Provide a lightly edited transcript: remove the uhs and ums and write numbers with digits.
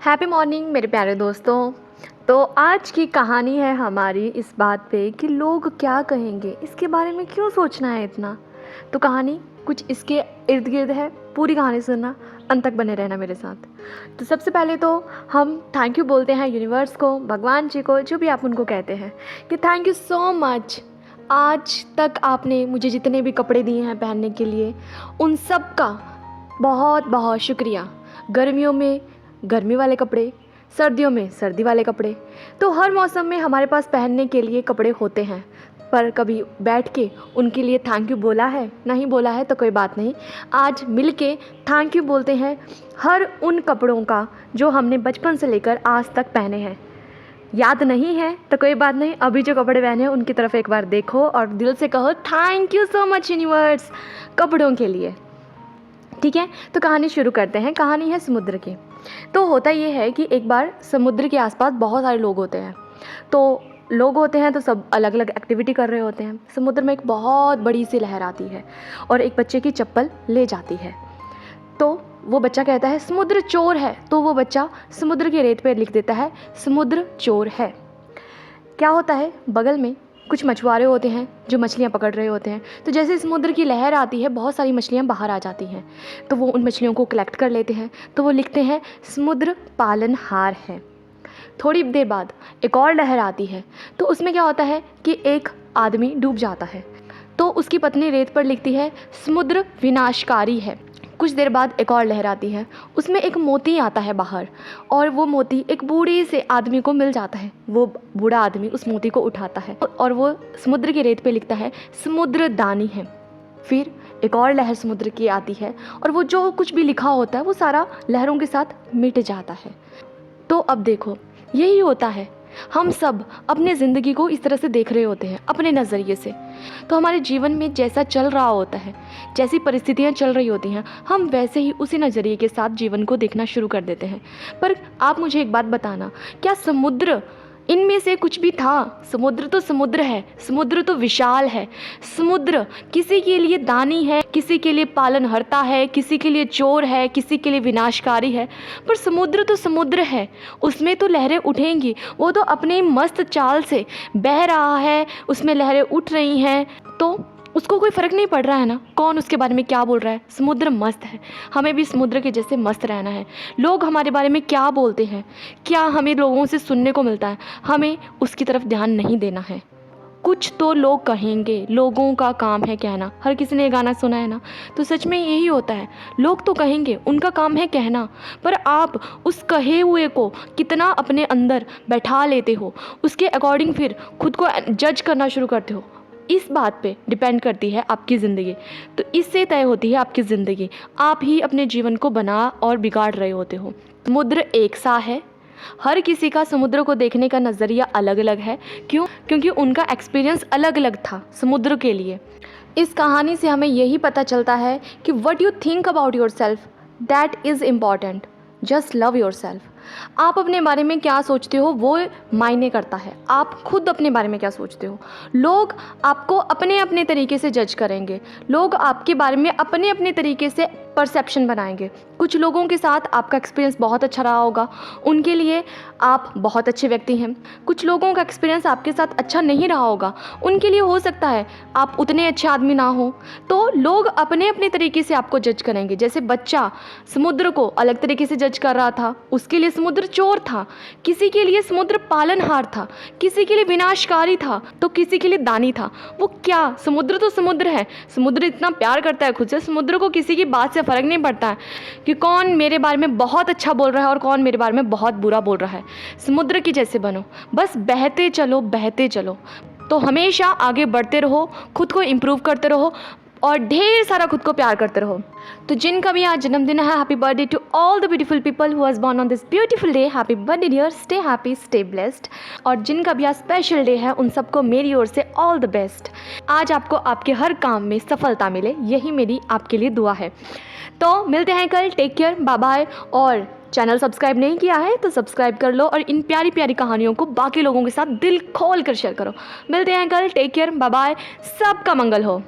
Happy morning मेरे प्यारे दोस्तों। तो आज की कहानी है हमारी इस बात पे कि लोग क्या कहेंगे, इसके बारे में क्यों सोचना है इतना। तो कहानी कुछ इसके इर्द गिर्द है, पूरी कहानी सुनना, अंत तक बने रहना मेरे साथ। तो सबसे पहले तो हम थैंक यू बोलते हैं यूनिवर्स को, भगवान जी को, जो भी आप उनको कहते हैं, कि थैंक यू सो मच। आज तक आपने मुझे जितने भी कपड़े दिए हैं पहनने के लिए, उन सब का बहुत बहुत शुक्रिया। गर्मियों में गर्मी वाले कपड़े, सर्दियों में सर्दी वाले कपड़े, तो हर मौसम में हमारे पास पहनने के लिए कपड़े होते हैं। पर कभी बैठ के उनके लिए थैंक यू बोला है? नहीं बोला है तो कोई बात नहीं, आज मिल के थैंक यू बोलते हैं हर उन कपड़ों का जो हमने बचपन से लेकर आज तक पहने हैं। याद नहीं है तो कोई बात नहीं, अभी जो कपड़े पहने हैं उनकी तरफ एक बार देखो और दिल से कहो thank you so much universe कपड़ों के लिए। ठीक है, तो कहानी शुरू करते हैं। कहानी है समुद्र की। तो होता ये है कि एक बार समुद्र के आसपास बहुत सारे लोग होते हैं। तो लोग होते हैं तो सब अलग अलग एक्टिविटी कर रहे होते हैं। समुद्र में एक बहुत बड़ी सी लहर आती है और एक बच्चे की चप्पल ले जाती है। तो वो बच्चा कहता है समुद्र चोर है, तो वो बच्चा समुद्र के रेत पर लिख देता है समुद्र चोर है। क्या होता है, बगल में कुछ मछुआरे होते हैं जो मछलियाँ पकड़ रहे होते हैं। तो जैसे समुद्र की लहर आती है, बहुत सारी मछलियाँ बाहर आ जाती हैं। तो वो उन मछलियों को कलेक्ट कर लेते हैं। तो वो लिखते हैं समुद्र पालनहार है। थोड़ी देर बाद एक और लहर आती है। तो उसमें क्या होता है कि एक आदमी डूब जाता है। तो उसकी पत्नी रेत पर लिखती है समुद्र विनाशकारी है। कुछ देर बाद एक और लहर आती है, उसमें एक मोती आता है बाहर और वो मोती एक बूढ़े से आदमी को मिल जाता है। वो बूढ़ा आदमी उस मोती को उठाता है और वो समुद्र की रेत पे लिखता है समुद्र दानी है। फिर एक और लहर समुद्र की आती है और वो जो कुछ भी लिखा होता है वो सारा लहरों के साथ मिट जाता है। तो अब देखो, यही होता है, हम सब अपने ज़िंदगी को इस तरह से देख रहे होते हैं अपने नज़रिए से। तो हमारे जीवन में जैसा चल रहा होता है, जैसी परिस्थितियाँ चल रही होती हैं, हम वैसे ही उसी नज़रिए के साथ जीवन को देखना शुरू कर देते हैं। पर आप मुझे एक बात बताना, क्या समुद्र इनमें से कुछ भी था? समुद्र तो समुद्र है, समुद्र तो विशाल है। समुद्र किसी के लिए दानी है, किसी के लिए पालनहर्ता है, किसी के लिए चोर है, किसी के लिए विनाशकारी है। पर समुद्र तो समुद्र है, उसमें तो लहरें उठेंगी। वो तो अपने मस्त चाल से बह रहा है, उसमें लहरें उठ रही हैं, तो उसको कोई फ़र्क नहीं पड़ रहा है ना कौन उसके बारे में क्या बोल रहा है। समुद्र मस्त है, हमें भी समुद्र के जैसे मस्त रहना है। लोग हमारे बारे में क्या बोलते हैं, क्या हमें लोगों से सुनने को मिलता है, हमें उसकी तरफ ध्यान नहीं देना है। कुछ तो लोग कहेंगे, लोगों का काम है कहना। हर किसी ने ये गाना सुना है ना, तो सच में यही होता है। लोग तो कहेंगे, उनका काम है कहना, पर आप उस कहे हुए को कितना अपने अंदर बैठा लेते हो, उसके अकॉर्डिंग फिर खुद को जज करना शुरू करते हो। इस बात पे डिपेंड करती है आपकी ज़िंदगी। तो इससे तय होती है आपकी ज़िंदगी। आप ही अपने जीवन को बना और बिगाड़ रहे होते हो। समुद्र एक सा है, हर किसी का समुद्र को देखने का नज़रिया अलग अलग है। क्यों? क्योंकि उनका एक्सपीरियंस अलग अलग था समुद्र के लिए। इस कहानी से हमें यही पता चलता है कि what you think about your self, that is important. Just love your self. आप अपने बारे में क्या सोचते हो वो मायने करता है। आप खुद अपने बारे में क्या सोचते हो। लोग आपको अपने अपने तरीके से जज करेंगे, लोग आपके बारे में अपने अपने तरीके से परसेप्शन बनाएंगे। कुछ लोगों के साथ आपका एक्सपीरियंस बहुत अच्छा रहा होगा, उनके लिए आप बहुत अच्छे व्यक्ति हैं। कुछ लोगों का एक्सपीरियंस आपके साथ अच्छा नहीं रहा होगा, उनके लिए हो सकता है आप उतने अच्छे आदमी ना हो। तो लोग अपने अपने तरीके से आपको जज करेंगे। जैसे बच्चा समुद्र को अलग तरीके से जज कर रहा था, उसके लिए समुद्र चोर था, किसी के लिए समुद्र पालनहार था, किसी के लिए विनाशकारी था, तो किसी के लिए दानी था। वो क्या, समुद्र तो समुद्र है। समुद्र इतना प्यार करता है खुद से, समुद्र को किसी की बात से फ़र्क नहीं पड़ता है कि कौन मेरे बारे में बहुत अच्छा बोल रहा है और कौन मेरे बारे में बहुत बुरा बोल रहा है। समुद्र के जैसे बनो, बस बहते चलो बहते चलो। तो हमेशा आगे बढ़ते रहो, खुद को इम्प्रूव करते रहो और ढेर सारा खुद को प्यार करते रहो। तो जिनका भी आज जन्मदिन है, happy birthday to all the beautiful people who was born on this beautiful day. Happy birthday dear, stay happy, stay blessed. और जिनका भी आज स्पेशल डे है, उन सबको मेरी ओर से ऑल द बेस्ट। आज आपको आपके हर काम में सफलता मिले, यही मेरी आपके लिए दुआ है। तो मिलते हैं कल, टेक केयर, बाय बाय। और चैनल सब्सक्राइब नहीं किया है तो सब्सक्राइब कर लो और इन प्यारी प्यारी कहानियों को बाकी लोगों के साथ दिल खोल कर शेयर करो। मिलते हैं कल, टेक केयर, बाय बाय। सबका मंगल हो।